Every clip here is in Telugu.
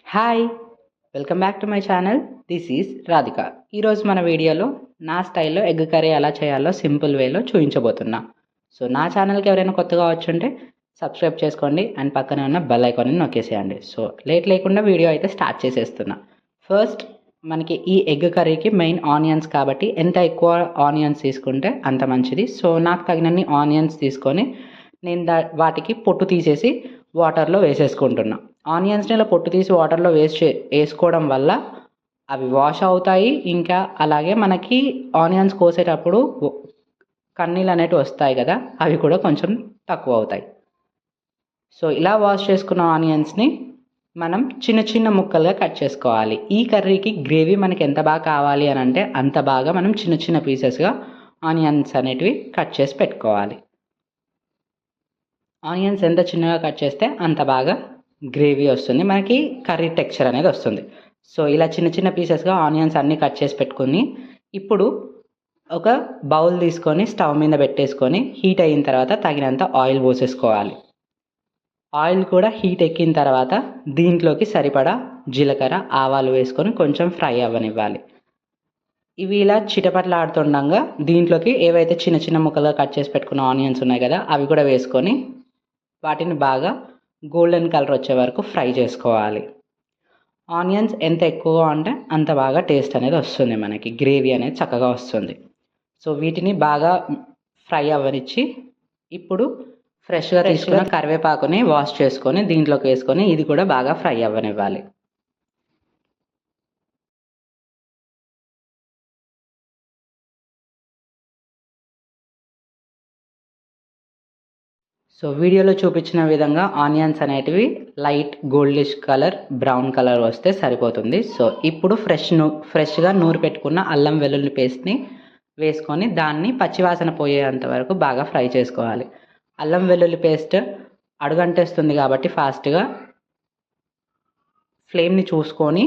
Hi! Welcome back to my channel. This is Radhika. ఈరోజు మన వీడియోలో నా స్టైల్‌లో ఎగ్ కర్రీ ఎలా చేయాలో సింపుల్ వేలో చూయించబోతున్నా. సో, నా ఛానల్‌కి ఎవరైనా కొత్తగా వచ్చుంటే సబ్స్క్రైబ్ చేసుకోండి అండ్ పక్కనే ఉన్న బెల్ ఐకాన్ని నొక్కేసేయండి. సో, లేట్ లేకుండా వీడియో అయితే స్టార్ట్ చేసేస్తున్నా. ఫస్ట్ మనకి ఈ ఎగ్ కర్రీకి మెయిన్ ఆనియన్స్ కాబట్టి ఎంత ఎక్కువ ఆనియన్స్ తీసుకుంటే అంత మంచిది. సో, నాకు తగినన్ని ఆనియన్స్ తీసుకొని నేను వాటికి పొట్టు తీసేసి వాటర్‌లో వేసేసుకుంటున్నా. ఆనియన్స్‌ని ఇలా పొట్టు తీసి వాటర్‌లో వేసుకోవడం వల్ల అవి వాష్ అవుతాయి. ఇంకా అలాగే మనకి ఆనియన్స్ కోసేటప్పుడు కన్నీళ్ళు అనేటివి వస్తాయి కదా! అవి కూడా కొంచెం తక్కువ అవుతాయి. సో, ఇలా వాష్ చేసుకున్న ఆనియన్స్‌ని మనం చిన్న చిన్న ముక్కలుగా కట్ చేసుకోవాలి. ఈ కర్రీకి గ్రేవీ మనకి ఎంత బాగా కావాలి అని అంటే అంత బాగా మనం చిన్న చిన్న పీసెస్‌గా ఆనియన్స్ అనేటివి కట్ చేసి పెట్టుకోవాలి. ఆనియన్స్ ఎంత చిన్నగా కట్ చేస్తే అంత బాగా గ్రేవీ వస్తుంది. మనకి కర్రీ టెక్స్చర్ అనేది వస్తుంది. సో, ఇలా చిన్న చిన్న పీసెస్‌గా ఆనియన్స్ అన్నీ కట్ చేసి పెట్టుకొని, ఇప్పుడు ఒక బౌల్ తీసుకొని స్టవ్ మీద పెట్టేసుకొని హీట్ అయిన తర్వాత తగినంత ఆయిల్ పోసేసుకోవాలి. ఆయిల్ కూడా హీట్ ఎక్కిన తర్వాత దీంట్లోకి సరిపడా జీలకర్ర, ఆవాలు వేసుకొని కొంచెం ఫ్రై అవ్వనివ్వాలి. ఇవి ఇలా చిటపటలాడుతుండగా దీంట్లోకి ఏవైతే చిన్న చిన్న ముక్కలుగా కట్ చేసి పెట్టుకున్న ఆనియన్స్ ఉన్నాయి కదా! అవి కూడా వేసుకొని వాటిని బాగా గోల్డెన్ కలర్ వచ్చే వరకు ఫ్రై చేసుకోవాలి. ఆనియన్స్ ఎంత ఎక్కువగా ఉంటే అంత బాగా టేస్ట్ అనేది వస్తుంది, మనకి గ్రేవీ అనేది చక్కగా వస్తుంది. సో, వీటిని బాగా ఫ్రై అవ్వనిచ్చి ఇప్పుడు ఫ్రెష్గా తీసుకున్న కరివేపాకుని వాష్ చేసుకొని దీంట్లోకి వేసుకొని ఇది కూడా బాగా ఫ్రై అవ్వనివ్వాలి. సో, వీడియోలో చూపించిన విధంగా ఆనియన్స్ అనేటివి light goldish colour, brown colour వస్తే సరిపోతుంది. సో, ఇప్పుడు ఫ్రెష్గా నూరి పెట్టుకున్న అల్లం వెల్లుల్లి పేస్ట్ని వేసుకొని దాన్ని పచ్చివాసన పోయేంత వరకు బాగా ఫ్రై చేసుకోవాలి. అల్లం వెల్లుల్లి పేస్ట్ అడుగంటేస్తుంది కాబట్టి ఫాస్ట్గా ఫ్లేమ్ని చూసుకొని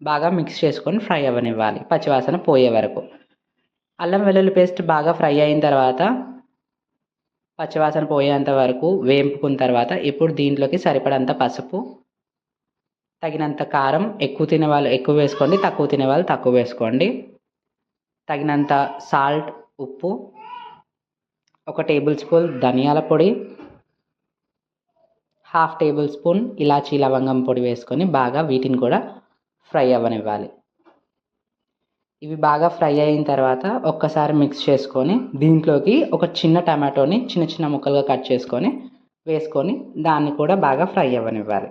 బాగా మిక్స్ చేసుకొని ఫ్రై అవ్వనివ్వాలి పచ్చివాసన పోయే వరకు. అల్లం వెల్లుల్లి పేస్ట్ బాగా ఫ్రై అయిన తర్వాత పచ్చివాసన పోయేంత వరకు వేపుకున్న తర్వాత ఇప్పుడు దీంట్లోకి సరిపడంత పసుపు, తగినంత కారం, ఎక్కువ తినేవాళ్ళు ఎక్కువ వేసుకోండి, తక్కువ తినేవాళ్ళు తక్కువ వేసుకోండి. తగినంత సాల్ట్, ఉప్పు, 1 టేబుల్ స్పూన్ ధనియాల పొడి, 1/2 టేబుల్ స్పూన్ ఇలాచీ లవంగం పొడి వేసుకొని బాగా వీటిని కూడా ఫ్రై అవ్వనివ్వాలి. ఇవి బాగా ఫ్రై అయిన తర్వాత ఒక్కసారి మిక్స్ చేసుకొని దీంట్లోకి ఒక చిన్న టమాటోని చిన్న చిన్న ముక్కలుగా కట్ చేసుకొని వేసుకొని దాన్ని కూడా బాగా ఫ్రై అవ్వనివ్వాలి.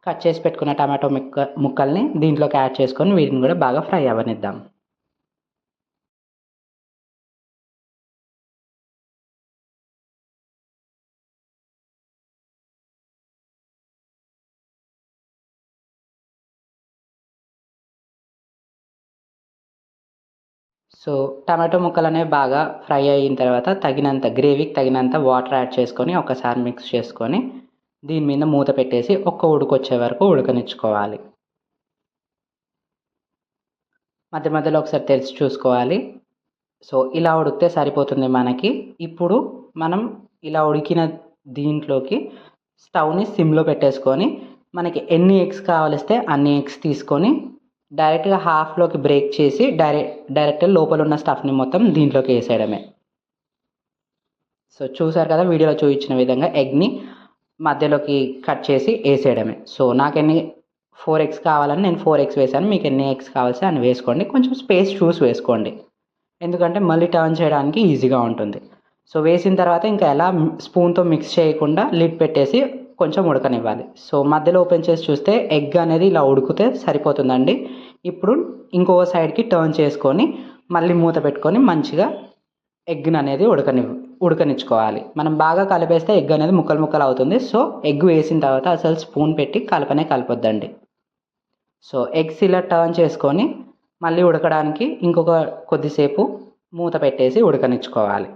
కట్ చేసి పెట్టుకున్న టమాటో ముక్కల్ని దీంట్లోకి యాడ్ చేసుకొని వీటిని కూడా బాగా ఫ్రై అవ్వనిద్దాం. సో, టమాటో ముక్కలు అనేవి బాగా ఫ్రై అయిన తర్వాత తగినంత గ్రేవీకి తగినంత వాటర్ యాడ్ చేసుకొని ఒకసారి మిక్స్ చేసుకొని దీని మీద మూత పెట్టేసి ఒక్క ఉడుకొచ్చే వరకు ఉడకనిచ్చుకోవాలి. మధ్య మధ్యలో ఒకసారి తెరిచి చూసుకోవాలి. సో, ఇలా ఉడికితే సరిపోతుంది మనకి. ఇప్పుడు మనం ఇలా ఉడికిన దీంట్లోకి స్టవ్ని సిమ్లో పెట్టేసుకొని మనకి ఎన్ని ఎగ్స్ కావలిస్తే అన్ని ఎగ్స్ తీసుకొని డైరెక్ట్గా హాఫ్లోకి బ్రేక్ చేసి డైరెక్ట్ లోపల ఉన్న స్టఫ్ని మొత్తం దీంట్లోకి వేసేయడమే. సో, చూసారు కదా వీడియోలో చూపించిన విధంగా ఎగ్ని మధ్యలోకి కట్ చేసి వేసేయడమే. సో, నాకు 4 ఎగ్స్ కావాలని నేను 4 ఎగ్స్ వేసాను. మీకు ఎన్ని ఎగ్స్ కావాల్సి అన్ని వేసుకోండి. కొంచెం స్పేస్ చూసి వేసుకోండి, ఎందుకంటే మళ్ళీ టర్న్ చేయడానికి ఈజీగా ఉంటుంది. సో, వేసిన తర్వాత ఇంకా ఎలా స్పూన్తో మిక్స్ చేయకుండా లిడ్ పెట్టేసి కొంచెం ఉడకనివ్వాలి. సో, మధ్యలో ఓపెన్ చేసి చూస్తే ఎగ్ అనేది ఇలా ఉడికితే సరిపోతుందండి. ఇప్పుడు ఇంకో సైడ్కి టర్న్ చేసుకొని మళ్ళీ మూత పెట్టుకొని మంచిగా ఎగ్ని అనేది ఉడకనిచ్చుకోవాలి. మనం బాగా కలిపేస్తే ఎగ్ అనేది ముక్కలు ముక్కలు అవుతుంది. సో, ఎగ్ వేసిన తర్వాత అసలు స్పూన్ పెట్టి కలపొద్దండి. సో, ఎగ్స్ ఇలా టర్న్ చేసుకొని మళ్ళీ ఉడకడానికి ఇంకొక కొద్దిసేపు మూత పెట్టేసి ఉడకనిచ్చుకోవాలి.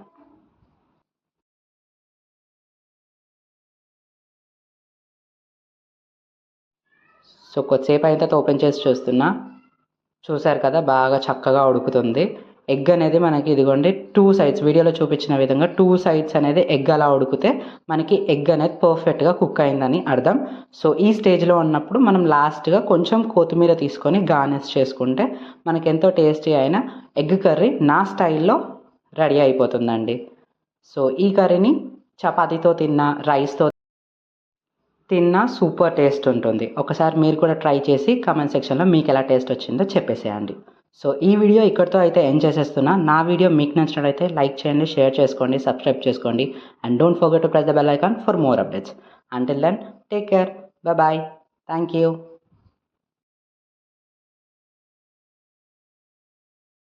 సో, కొద్దిసేపు అయిన తర్వాత ఓపెన్ చేసి చూస్తున్నా. చూసారు కదా బాగా చక్కగా ఉడుకుతుంది. ఎగ్ అనేది మనకి ఇదిగోండి 2 సైడ్స్ వీడియోలో చూపించిన విధంగా 2 సైడ్స్ అనేది ఎగ్ అలా ఉడికితే మనకి ఎగ్ అనేది పర్ఫెక్ట్గా కుక్ అయిందని అర్థం. సో ఈ స్టేజ్లో ఉన్నప్పుడు మనం లాస్ట్గా కొంచెం కొత్తిమీర తీసుకొని గార్నిష్ చేసుకుంటే మనకి ఎంతో టేస్టీ అయిన ఎగ్ కర్రీ నా స్టైల్లో రెడీ అయిపోతుందండి. సో ఈ కర్రీని చపాతీతో తిన్నా, రైస్తో తిన్నా సూపర్ టేస్ట్ ఉంటుంది. ఒకసారి మీరు కూడా ట్రై చేసి కామెంట్ సెక్షన్లో మీకు ఎలా టేస్ట్ వచ్చిందో చెప్పేసేయండి. సో ఈ వీడియో ఇక్కడితో అయితే ఎండ్ చేసేస్తున్నా. నా వీడియో మీకు నచ్చినట్లయితే లైక్ చేయండి, షేర్ చేసుకోండి, సబ్స్క్రైబ్ చేసుకోండి and don't forget to press the bell icon for more updates. Until then take care, bye, thank you.